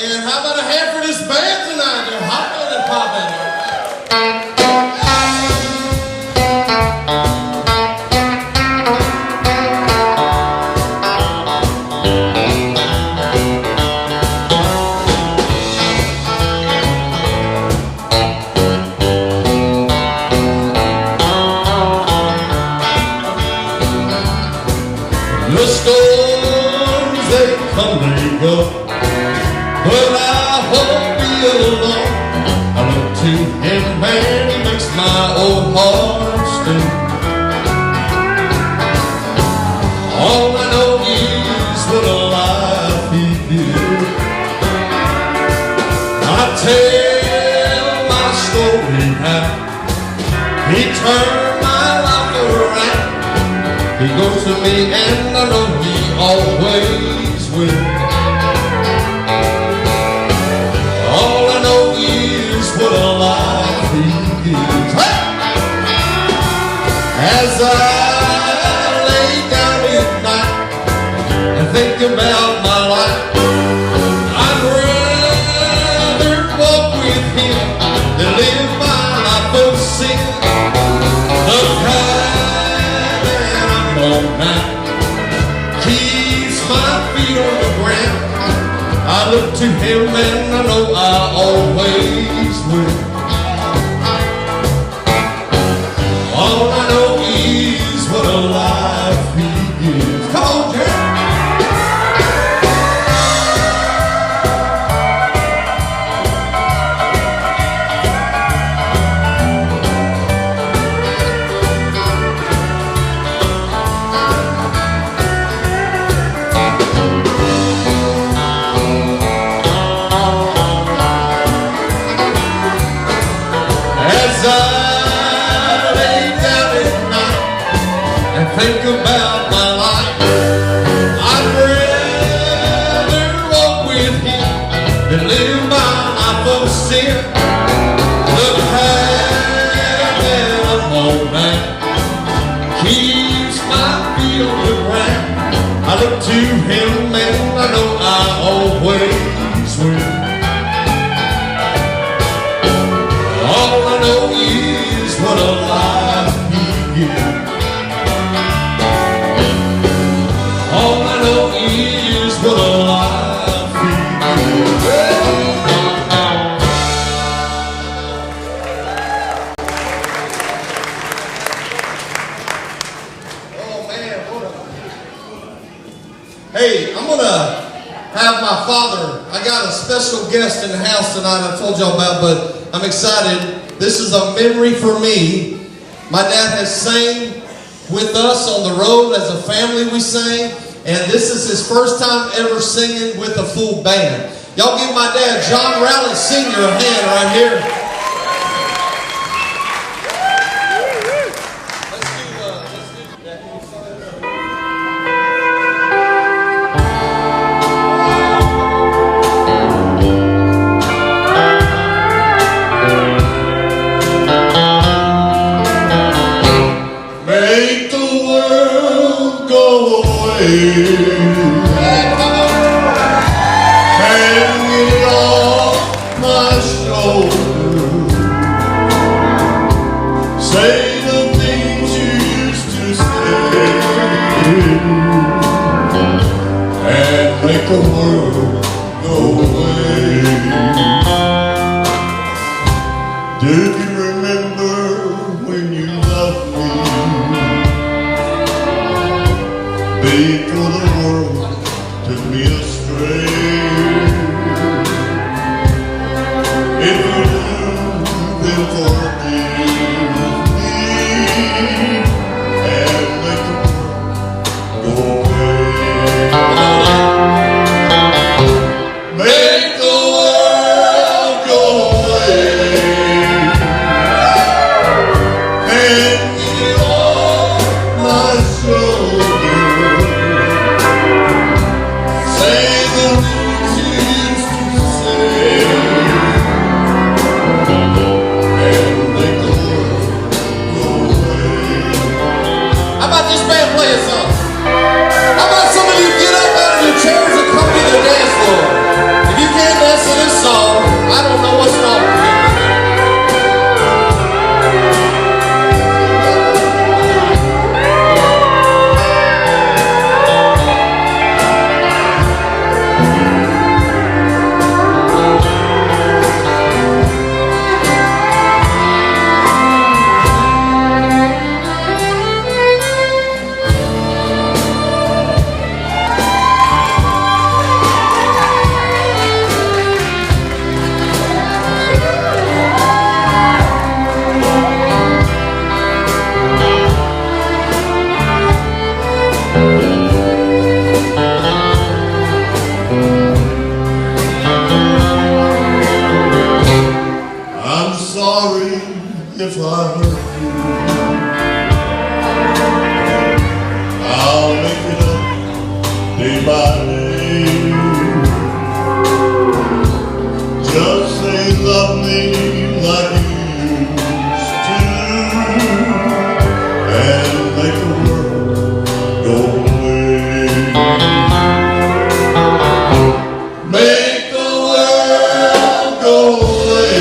And how about a hand for this band tonight? They're hopping and popping. The storms, they come, they go, but I won't be alone. I look to him and he makes my old heart sting. All I know is what a life he gives. I tell my story how he turned my life around. He goes to me and I know he always will. All I know is what a life he gives. Hey! As I lay down at night and think about my life, I'd rather walk with him than live my life of sin. The kind that I'm on now keeps my feet on the ground. I look to him and I know I always will. All I know is what a life he gives. Come on, Jayc. As I lay down at night and think about my life, I'd rather walk with him than live my life of sin. The path that I'm on now keeps my feet on the ground. I look to him and I know I always will. All I know is what a life he gives. All I know is what a life he gives. Oh man, what a... Hey, I'm gonna have my father. I got a special guest in the house tonight I told y'all about, but I'm excited. This is a memory for me. My dad has sang with us on the road. As a family we sang, and this is his first time ever singing with a full band. Y'all give my dad, John Rowlett Sr., a hand right here. Make the world go away, hang it off my shoulder, say the things you used to say, and make the world go away. Did you remember when you loved me? Before the world took me astray. If you do, then forgive me and make the world go away. Make if I hurt you. I'll make it up day by day. Just say love me like you used to, and make the world go away. Make the world go away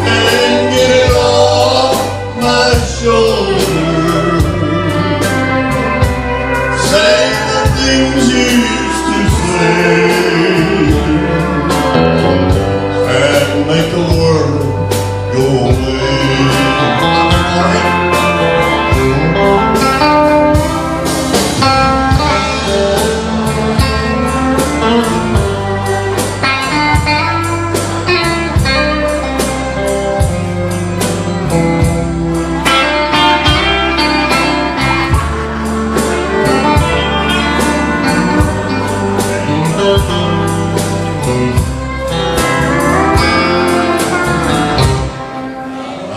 and get it off my shoulders. Say the things you used to say and make the world go away.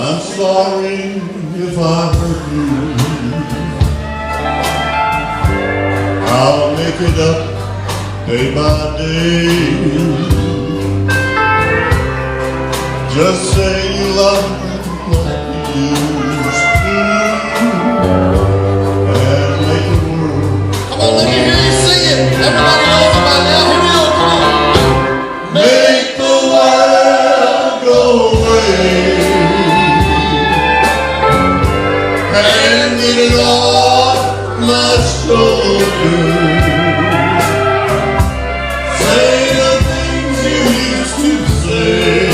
I'm sorry if I hurt you. I'll make it up day by day. Just say you love me like you used to, and make the world. Come on, let me hear you sing it. Everybody knows it by now. Here we go. Come on. Make the world go away and get it off my shoulders. Say the things you used to say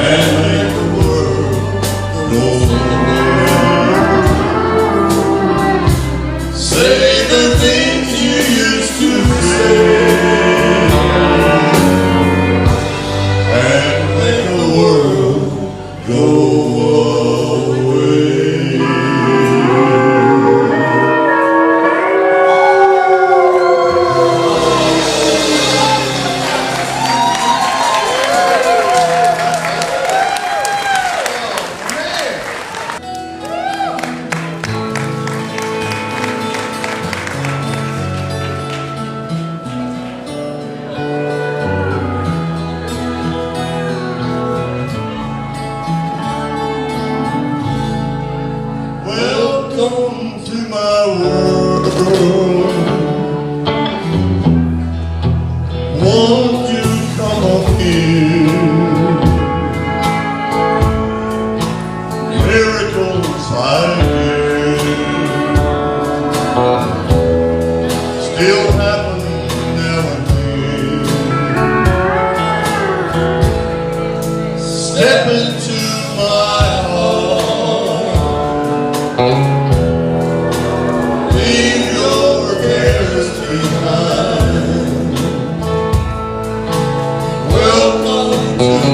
and make the world go away. Say the things you used to say and make the world go away. Welcome to my world. Won't you come on in? Miracles I hear still happen now and then. Step into my heart. Leave your cares behind. Welcome to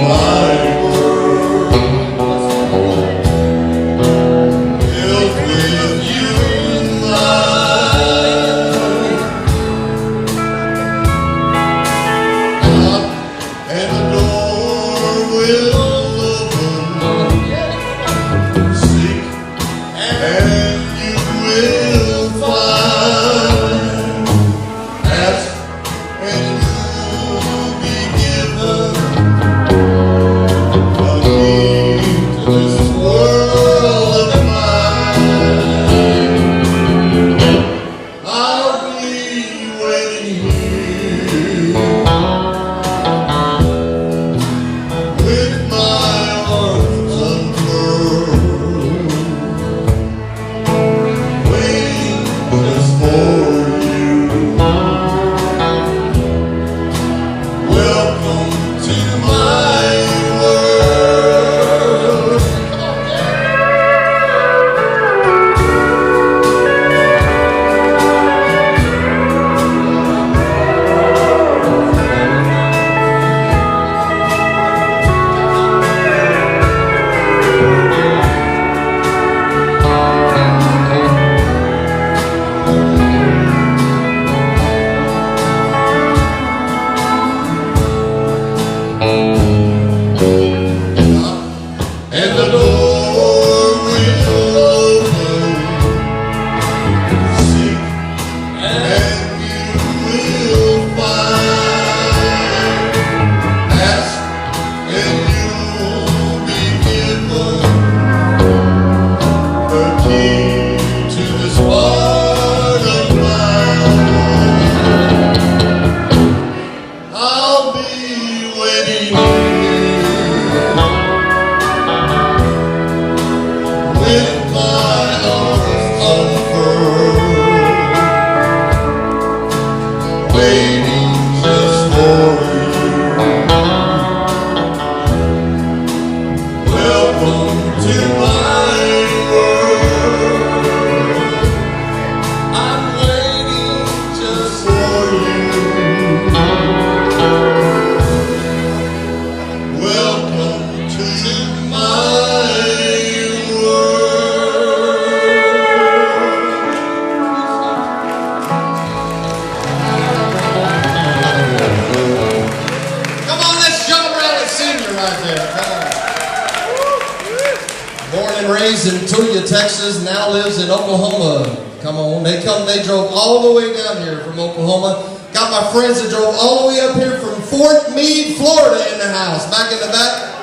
I'm waiting just for you. Welcome to my world. Come on, that's John Rowlett Sr. right there. Come on. Born and raised in Tulia, Texas, now lives in Oklahoma. Come on, they drove all the way down here from Oklahoma. Got my friends that drove all the way up here from Fort Meade, Florida in the house. Back in the back.